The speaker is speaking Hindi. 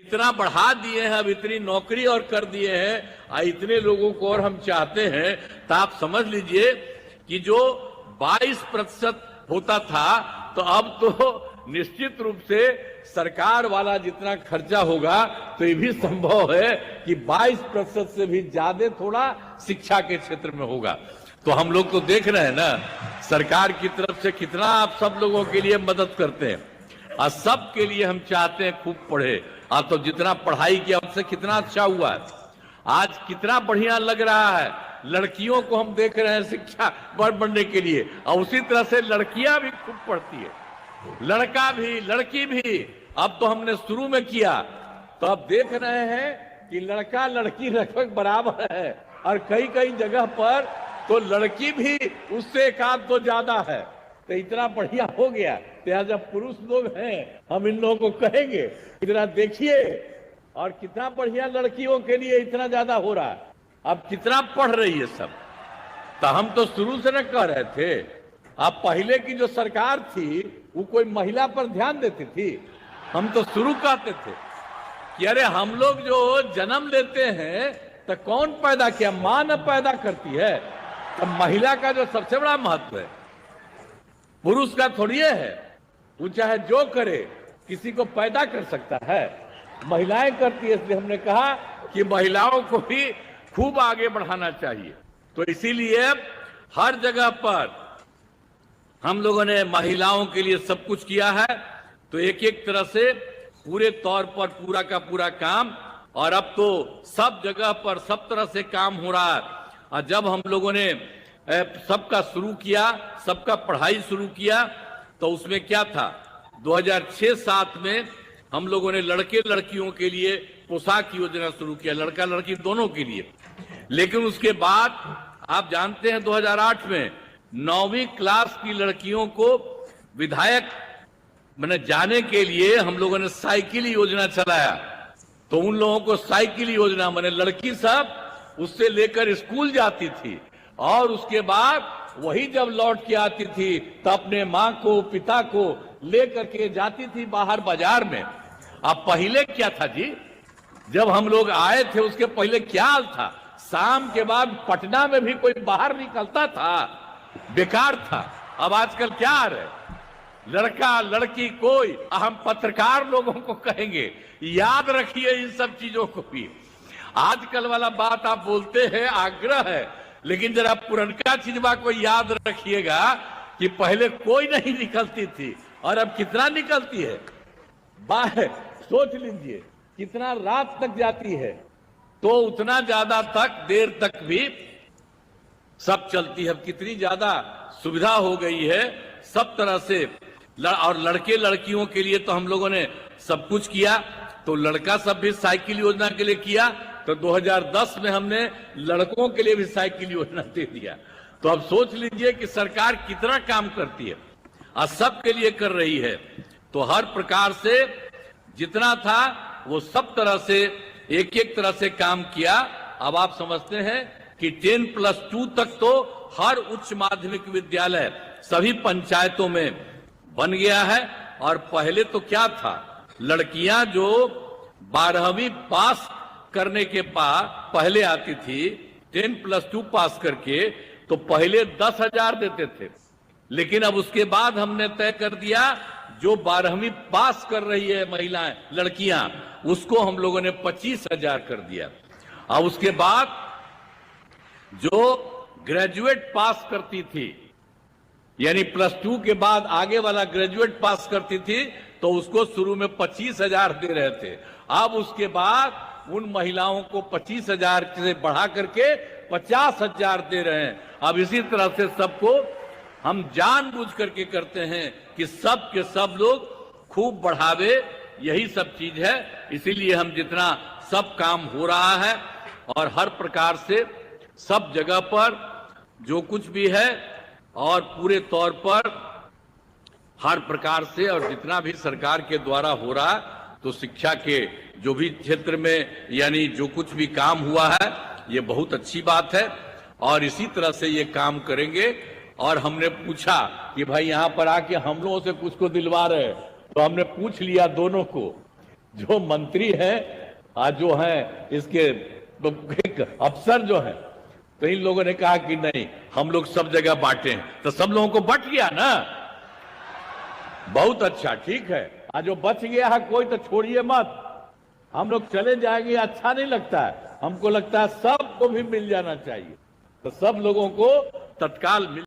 इतना बढ़ा दिए हैं, अब इतनी नौकरी और कर दिए हैं, इतने लोगों को और हम चाहते हैं, तो आप समझ लीजिए कि जो 22% होता था, तो अब तो निश्चित रूप से सरकार वाला जितना खर्चा होगा, तो ये भी संभव है कि 22% से भी ज्यादा थोड़ा शिक्षा के क्षेत्र में होगा। तो हम लोग तो देख रहे हैं ना सरकार की तरफ से कितना आप सब लोगों के लिए मदद करते हैं, और सबके लिए हम चाहते हैं खूब पढ़े। तो जितना पढ़ाई किया उससे कितना अच्छा हुआ है, आज कितना बढ़िया लग रहा है। लड़कियों को हम देख रहे हैं शिक्षा बढ़ने के लिए, और उसी तरह से लड़कियां भी खूब पढ़ती है, लड़का भी लड़की भी। अब तो हमने शुरू में किया, तो अब देख रहे हैं कि लड़का लड़की लगभग बराबर है, और कई कई जगह पर तो लड़की भी उससे एक आध तो ज्यादा है। तो इतना बढ़िया हो गया। तो जब पुरुष लोग हैं, हम इन लोगों को कहेंगे इतना देखिए, और कितना बढ़िया लड़कियों के लिए इतना ज्यादा हो रहा है। अब कितना पढ़ रही है सब। तो हम तो शुरू से न कह रहे थे, अब पहले की जो सरकार थी वो कोई महिला पर ध्यान देती थी? हम तो शुरू कहते थे कि अरे हम लोग जो जन्म लेते हैं तो कौन पैदा किया, मां न पैदा करती है। तो महिला का जो सबसे बड़ा महत्व है, पुरुष का थोड़ी है। वो चाहे जो करे, किसी को पैदा कर सकता है, महिलाएं करती है। इसलिए हमने कहा कि महिलाओं को भी खूब आगे बढ़ाना चाहिए। तो इसीलिए हर जगह पर हम लोगों ने महिलाओं के लिए सब कुछ किया है। तो एक एक तरह से पूरे तौर पर पूरा का पूरा काम, और अब तो सब जगह पर सब तरह से काम हो रहा है। और जब हम लोगों ने सबका शुरू किया, सबका पढ़ाई शुरू किया, तो उसमें क्या था, 2006-07 में हम लोगों ने लड़के लड़कियों के लिए पोशाक योजना शुरू किया, लड़का लड़की दोनों के लिए। लेकिन उसके बाद आप जानते हैं 2008 में 9वीं क्लास की लड़कियों को विधायक मैंने जाने के लिए हम लोगों ने साइकिल योजना चलाया। तो उन लोगों को साइकिल योजना मैंने लड़की सब उससे लेकर स्कूल जाती थी, और उसके बाद वही जब लौट के आती थी तो अपने माँ को पिता को लेकर के जाती थी बाहर बाजार में। अब पहले क्या था जी, जब हम लोग आए थे उसके पहले क्या हाल था, शाम के बाद पटना में भी कोई बाहर निकलता था, बेकार था। अब आजकल क्या आ रहा है, लड़का लड़की कोई। हम पत्रकार लोगों को कहेंगे याद रखिए इन सब चीजों को भी। आजकल वाला बात आप बोलते हैं, आग्रह है, लेकिन जरा पुरनका चीजवा को याद रखिएगा कि पहले कोई नहीं निकलती थी और अब कितना निकलती है बाहर। सोच लीजिए कितना रात तक जाती है, तो उतना ज्यादा तक देर तक भी सब चलती है। अब कितनी ज्यादा सुविधा हो गई है सब तरह से। और लड़के लड़कियों के लिए तो हम लोगों ने सब कुछ किया। तो लड़का सब भी साइकिल योजना के लिए किया, तो 2010 में हमने लड़कों के लिए भी साइकिल योजना दे दिया। तो अब सोच लीजिए कि सरकार कितना काम करती है और सबके लिए कर रही है। तो हर प्रकार से जितना था वो सब तरह से एक एक तरह से काम किया। अब आप समझते हैं कि 10+2 तक तो हर उच्च माध्यमिक विद्यालय सभी पंचायतों में बन गया है। और पहले तो क्या था, लड़कियां जो 12वीं पास करने के बाद पहले आती थी 10+2 पास करके, तो पहले 10,000 देते थे। लेकिन अब उसके बाद हमने तय कर दिया जो 12वीं पास कर रही है महिलाएं लड़कियां, उसको हम लोगों ने 25,000 कर दिया। और उसके बाद जो ग्रेजुएट पास करती थी, यानी +2 के बाद आगे वाला ग्रेजुएट पास करती थी, तो उसको शुरू में 25,000 दे रहे थे। अब उसके बाद उन महिलाओं को 25,000 से बढ़ा करके 50,000 दे रहे हैं। अब इसी तरह से सबको हम जानबूझ करके करते हैं कि सब के सब लोग खूब बढ़ावे, यही सब चीज है। इसीलिए हम जितना सब काम हो रहा है और हर प्रकार से सब जगह पर जो कुछ भी है और पूरे तौर पर हर प्रकार से और जितना भी सरकार के द्वारा हो रहा है, तो शिक्षा के जो भी क्षेत्र में यानी जो कुछ भी काम हुआ है ये बहुत अच्छी बात है और इसी तरह से ये काम करेंगे। और हमने पूछा कि भाई यहाँ पर आके हम लोगों से कुछ को दिलवा रहे, तो हमने पूछ लिया दोनों को जो मंत्री है आज जो है इसके एक अफसर जो है, तो इन लोगों ने कहा कि नहीं हम लोग सब जगह बांटे, तो सब लोगों को बट गया ना। बहुत अच्छा, ठीक है। आज जो बच गया है कोई तो छोड़िए मत, हम लोग चले जाएंगे, अच्छा नहीं लगता है। हमको लगता है सबको भी मिल जाना चाहिए, तो सब लोगों को तत्काल मिल